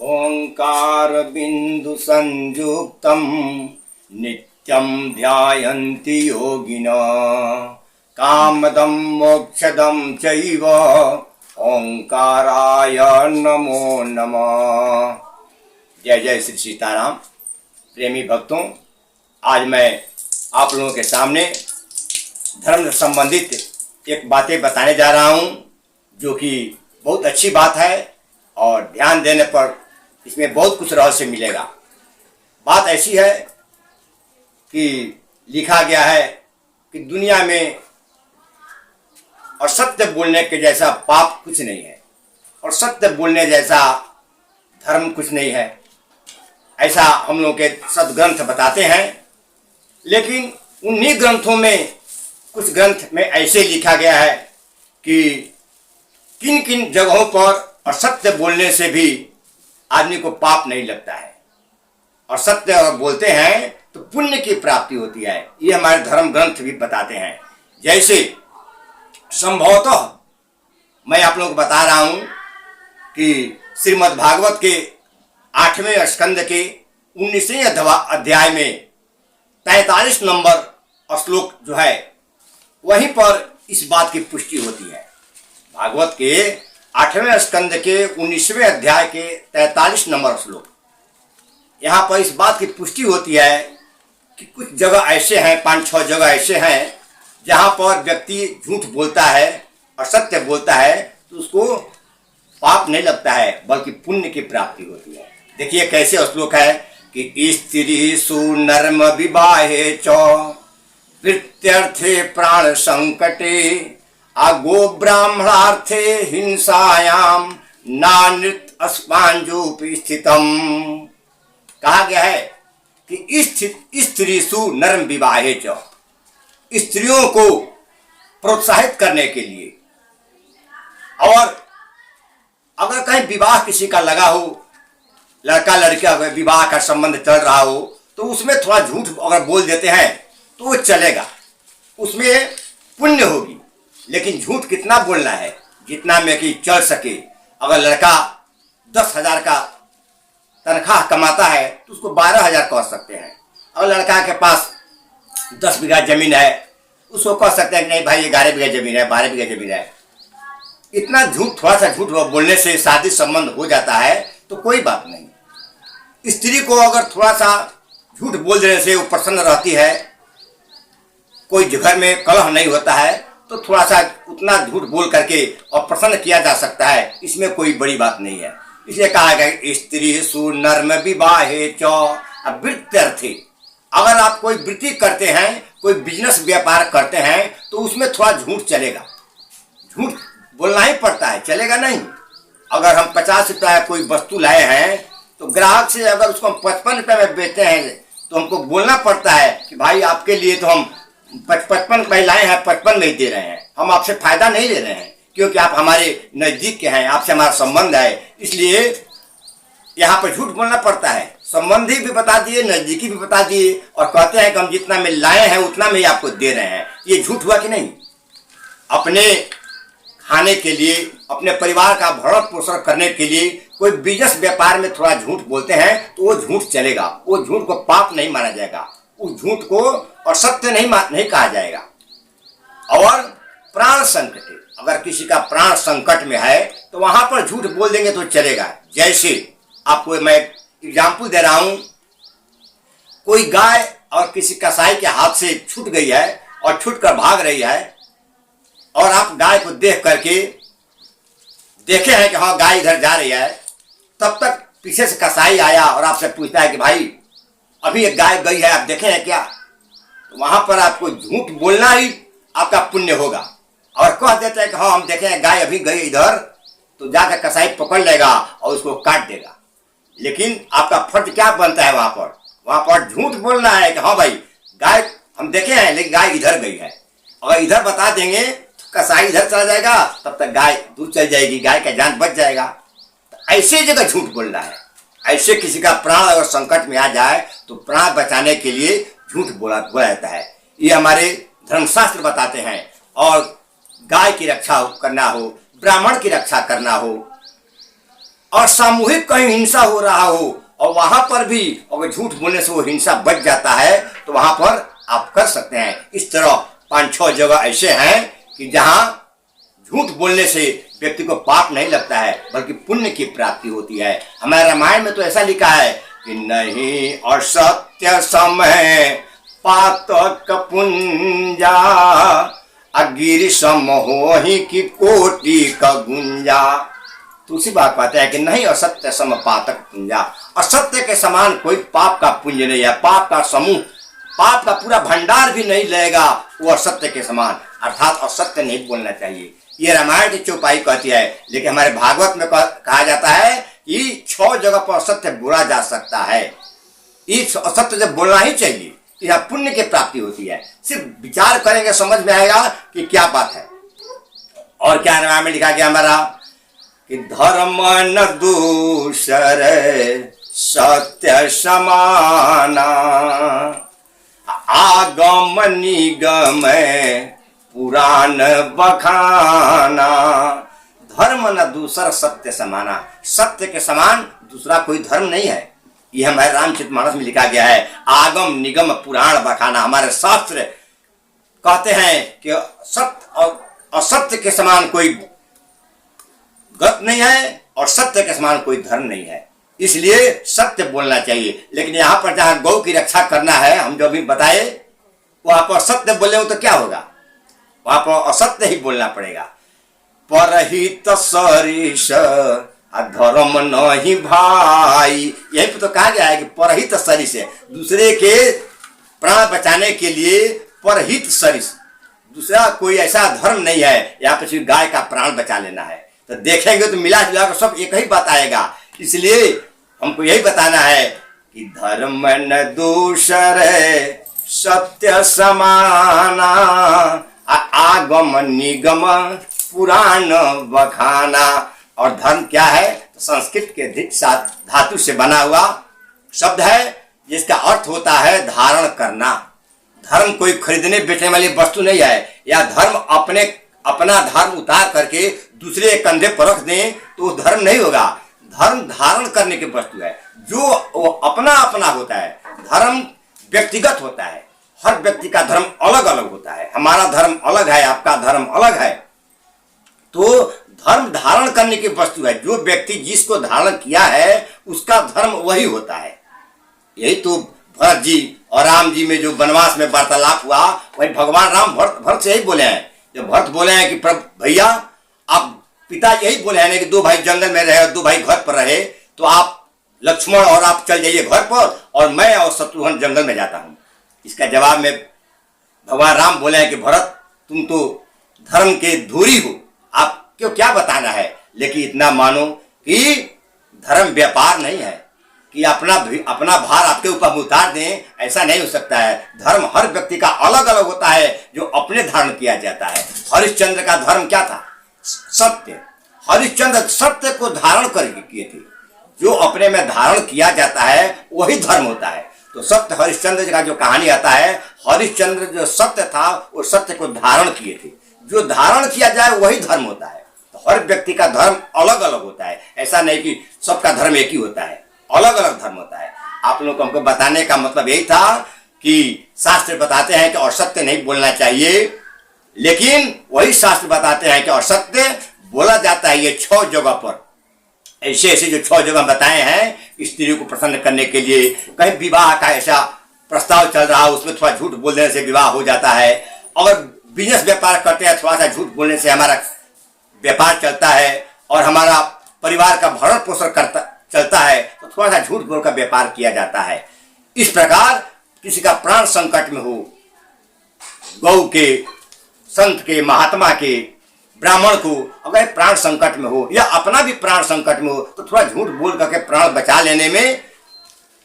ओंकार बिंदु संयुक्तम नित्यं ध्यायन्ति योगिनः कामदं मोक्षदं चैव ओंकाराय नमो नमः। जय जय श्री सीताराम। प्रेमी भक्तों, आज मैं आप लोगों के सामने धर्म से संबंधित एक बातें बताने जा रहा हूं, जो कि बहुत अच्छी बात है और ध्यान देने पर इसमें बहुत कुछ रहस्य मिलेगा। बात ऐसी है कि लिखा गया है कि दुनिया में असत्य बोलने के जैसा पाप कुछ नहीं है और सत्य बोलने जैसा धर्म कुछ नहीं है, ऐसा हम लोग के सदग्रंथ बताते हैं। लेकिन उन्हीं ग्रंथों में कुछ ग्रंथ में ऐसे लिखा गया है कि किन किन जगहों पर असत्य बोलने से भी आदमी को पाप नहीं लगता है और सत्य अगर बोलते हैं तो पुण्य की प्राप्ति होती है। ये हमारे धर्म ग्रंथ भी बताते हैं। जैसे संभवतः मैं आप लोगों को बता रहा हूं कि श्रीमद् भागवत के 8वें स्कंद के 19वें अध्याय में 43 नंबर श्लोक जो है, वहीं पर इस बात की पुष्टि होती है। भागवत के 8वें स्कंद के 19वें अध्याय के 43 नंबर श्लोक, यहाँ पर इस बात की पुष्टि होती है कि कुछ जगह ऐसे हैं, 5-6 जगह ऐसे हैं जहाँ पर व्यक्ति झूठ बोलता है और सत्य बोलता है तो उसको पाप नहीं लगता है बल्कि पुण्य की प्राप्ति होती है। देखिए कैसे श्लोक है कि स्त्री सुनर्म विवाहे च वृत्त्यर्थे प्राण संकटे अगो ब्राह्मणार्थे हिंसायाम नानृत अस्मांजोपि स्थितम। कहा गया है कि स्त्रीसु नर्म विवाहे च, स्त्रियों को प्रोत्साहित करने के लिए, और अगर कहीं विवाह किसी का लगा हो, लड़का लड़का विवाह का संबंध चल रहा हो, तो उसमें थोड़ा झूठ अगर बोल देते हैं तो वो चलेगा, उसमें पुण्य होगी। लेकिन झूठ कितना बोलना है, जितना में कि चल सके। अगर लड़का 10,000 का तनख्वाह कमाता है तो उसको 12,000 कह सकते हैं। और लड़का के पास 10 बीघा जमीन है, उसको कह सकते हैं कि नहीं भाई 11 बीघा जमीन है, 12 बीघा जमीन है। इतना झूठ, थोड़ा सा झूठ बोलने से शादी संबंध हो जाता है तो कोई बात नहीं। स्त्री को अगर थोड़ा सा झूठ बोल देने से वो प्रसन्न रहती है, कोई घर में कलह नहीं होता है, तो थोड़ा सा उतना झूठ बोल करके और प्रसन्न किया जा सकता है, इसमें कोई बड़ी बात नहीं है। इसलिए कहा गया स्त्री सुनर्म विवाहे च वृत्त्यर्थे। अगर आप कोई वृत्ति करते हैं, कोई बिजनेस व्यापार करते हैं, तो उसमें थोड़ा झूठ चलेगा, झूठ बोलना ही पड़ता है, चलेगा नहीं। अगर हम 50 रुपया कोई वस्तु लाए हैं तो ग्राहक से अगर उसको हम 55 रुपये में बेचते हैं तो हमको बोलना पड़ता है कि भाई आपके लिए तो हम 55 रुपये लाए हैं, 55 नहीं दे रहे हैं, हम आपसे फायदा नहीं ले रहे हैं, क्योंकि आप हमारे नज़दीक के हैं, आपसे हमारा संबंध है। इसलिए यहाँ पर झूठ बोलना पड़ता है। संबंधी भी बता दिए, नज़दीकी भी बता दिए, और कहते हैं कि हम जितना में लाए हैं उतना में ही आपको दे रहे हैं। ये झूठ हुआ कि नहीं? अपने खाने के लिए, अपने परिवार का भरण पोषण करने के लिए कोई बिजनेस व्यापार में थोड़ा झूठ बोलते हैं तो वो झूठ चलेगा, वो झूठ को पाप नहीं माना जाएगा, उस झूठ को और सत्य नहीं कहा जाएगा। और प्राण संकट, अगर किसी का प्राण संकट में है तो वहां पर झूठ बोल देंगे तो चलेगा। जैसे आपको मैं एग्जाम्पल दे रहा हूं, कोई गाय और किसी कसाई के हाथ से छूट गई है और छूट कर भाग रही है, और आप गाय को देख करके देखे हैं कि हाँ गाय इधर जा रही है, तब तक पीछे से कसाई आया और आपसे पूछता है कि भाई अभी एक गाय गई है, आप देखे हैं क्या? तो वहां पर आपको झूठ बोलना ही आपका पुण्य होगा, और कह देते हैं कि हाँ हम देखे हैं गाय अभी गई इधर, तो जाकर कसाई पकड़ लेगा और उसको काट देगा। लेकिन आपका फर्ज क्या बनता है? वहां पर झूठ बोलना है कि हाँ भाई गाय हम देखे हैं लेकिन गाय इधर गई है। अगर इधर बता देंगे तो कसाई इधर चला जाएगा, तब तक गाय दूर चल जाएगी, गाय का जान बच जाएगा। तो ऐसे जगह झूठ बोलना है। ऐसे किसी का प्राण अगर संकट में आ जाए तो प्राण बचाने के लिए झूठ बोला जाता है। ये हमारे धर्मशास्त्र बताते हैं। और गाय की रक्षा करना हो, ब्राह्मण की रक्षा करना हो, और सामूहिक कहीं हिंसा हो रहा हो और वहां पर भी अगर झूठ बोलने से वो हिंसा बच जाता है तो वहां पर आप कर सकते हैं। इस तरह 5-6 जगह ऐसे हैं कि जहां झूठ बोलने से व्यक्ति को पाप नहीं लगता है बल्कि पुण्य की प्राप्ति होती है। हमारे रामायण में तो ऐसा लिखा है कि नहीं असत्य समय पातक पुंजा अगिर समोही की कोटि का गुंजा। तुलसी बात कहते हैं कि नहीं असत्य सम पातक पुंजा, असत्य के समान कोई पाप का पुंज नहीं है। पाप का समूह, पाप का पूरा भंडार भी नहीं लेगा वो असत्य के समान, अर्थात असत्य नहीं बोलना चाहिए। ये रामायण की चौपाई कहती है, लेकिन हमारे भागवत में कहा जाता है कि 6 जगह पर असत्य बोला जा सकता है। इस असत्य जब बोलना ही चाहिए, यह पुण्य की प्राप्ति होती है। सिर्फ विचार करेंगे समझ में आएगा कि क्या बात है। और क्या रामायण में लिखा गया हमारा कि धर्म न दूसर सत्य समाना आगम निगम पुराण बखाना। धर्म न दूसर सत्य समाना, सत्य के समान दूसरा कोई धर्म नहीं है। यह हमारे रामचरितमानस में लिखा गया है। आगम निगम पुराण बखाना, हमारे शास्त्र कहते हैं कि सत्य और असत्य के समान कोई गत नहीं है और सत्य के समान कोई धर्म नहीं है, इसलिए सत्य बोलना चाहिए। लेकिन यहाँ पर जहाँ गौ की रक्षा करना है, हम जो भी बताए, वहां पर सत्य बोले तो क्या होगा, वहां पर असत्य ही बोलना पड़ेगा। परहित सरिस धर्म नहीं भाई, यही पे तो कहा गया है कि परहित सरिस है, दूसरे के प्राण बचाने के लिए परहित सरिस, दूसरा कोई ऐसा धर्म नहीं है। यहाँ पे सिर्फ गाय का प्राण बचा लेना है, तो देखेंगे तो मिला जुला कर सब एक ही बात आएगा। इसलिए हमको यही बताना है कि धर्म न दूसर सत्य समाना आगम निगम पुराण बखाना। और धर्म क्या है, तो संस्कृत के धातु से बना हुआ शब्द है, जिसका अर्थ होता है धारण करना। धर्म कोई खरीदने बेचने वाली वस्तु नहीं है, या धर्म अपना धर्म उतार करके दूसरे कंधे पर रख दें तो धर्म नहीं होगा। धर्म धारण करने की वस्तु है, जो वो अपना अपना होता है। धर्म व्यक्तिगत होता है, हर व्यक्ति का धर्म अलग अलग होता है। हमारा धर्म अलग है, आपका धर्म अलग है। तो धर्म धारण करने की वस्तु है, जो व्यक्ति जिसको धारण किया है उसका धर्म वही होता है। यही तो भरत जी और राम जी में जो वनवास में वार्तालाप हुआ, वही भगवान राम भरत से यही बोले हैं। जब भरत बोले हैं कि भैया आप पिता यही बोले हैं कि 2 भाई जंगल में रहे और 2 भाई घर पर रहे, तो आप लक्ष्मण और आप चल जाइए घर पर और मैं और शत्रुघ्न जंगल में जाता हूं। इसका जवाब में भगवान राम बोले हैं कि भरत तुम तो धर्म के धूरी हो, आपको क्या बताना है। लेकिन इतना मानो कि धर्म व्यापार नहीं है कि अपना भार आपके ऊपर उतार दें, ऐसा नहीं हो सकता है। धर्म हर व्यक्ति का अलग अलग होता है, जो अपने धारण किया जाता है। हरिश्चंद्र का धर्म क्या था, सत्य। हरिश्चंद्र सत्य को धारण करके किए थे, जो अपने में धारण किया जाता है वही धर्म होता है। तो सत्य हरिश्चंद्र का जो कहानी आता है, हरिश्चंद्र जो सत्य था वो सत्य को धारण किए थे, जो धारण किया जाए वही धर्म होता है। तो हर व्यक्ति का धर्म अलग अलग होता है, ऐसा नहीं कि सबका धर्म एक ही होता है, अलग अलग धर्म होता है। आप लोगों को हमको बताने का मतलब यही था कि शास्त्र बताते हैं कि असत्य नहीं बोलना चाहिए, लेकिन वही शास्त्र बताते हैं कि असत्य बोला जाता है। ये 6 जगह पर ऐसे जो 6 जगह बताए हैं स्त्री को प्रसन्न करने के लिए। कहीं विवाह का ऐसा प्रस्ताव चल रहा है, उसमें थोड़ा झूठ बोलने से विवाह हो जाता है। और बिजनेस व्यापार करते हैं, थोड़ा सा झूठ बोलने से हमारा व्यापार चलता है और हमारा परिवार का भरण पोषण चलता है, तो थोड़ा सा झूठ बोलकर व्यापार किया जाता है। इस प्रकार किसी का प्राण संकट में हो, गौ के, संत के, महात्मा के, ब्राह्मण को अगर प्राण संकट में हो या अपना भी प्राण संकट में हो, तो थोड़ा झूठ बोल करके प्राण बचा लेने में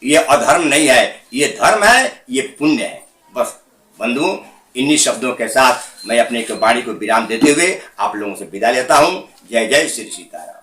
ये अधर्म नहीं है, ये धर्म है, ये पुण्य है। बस बंधु, इन्हीं शब्दों के साथ मैं अपने वाणी को विराम देते हुए आप लोगों से विदा लेता हूं। जय जय श्री सीताराम।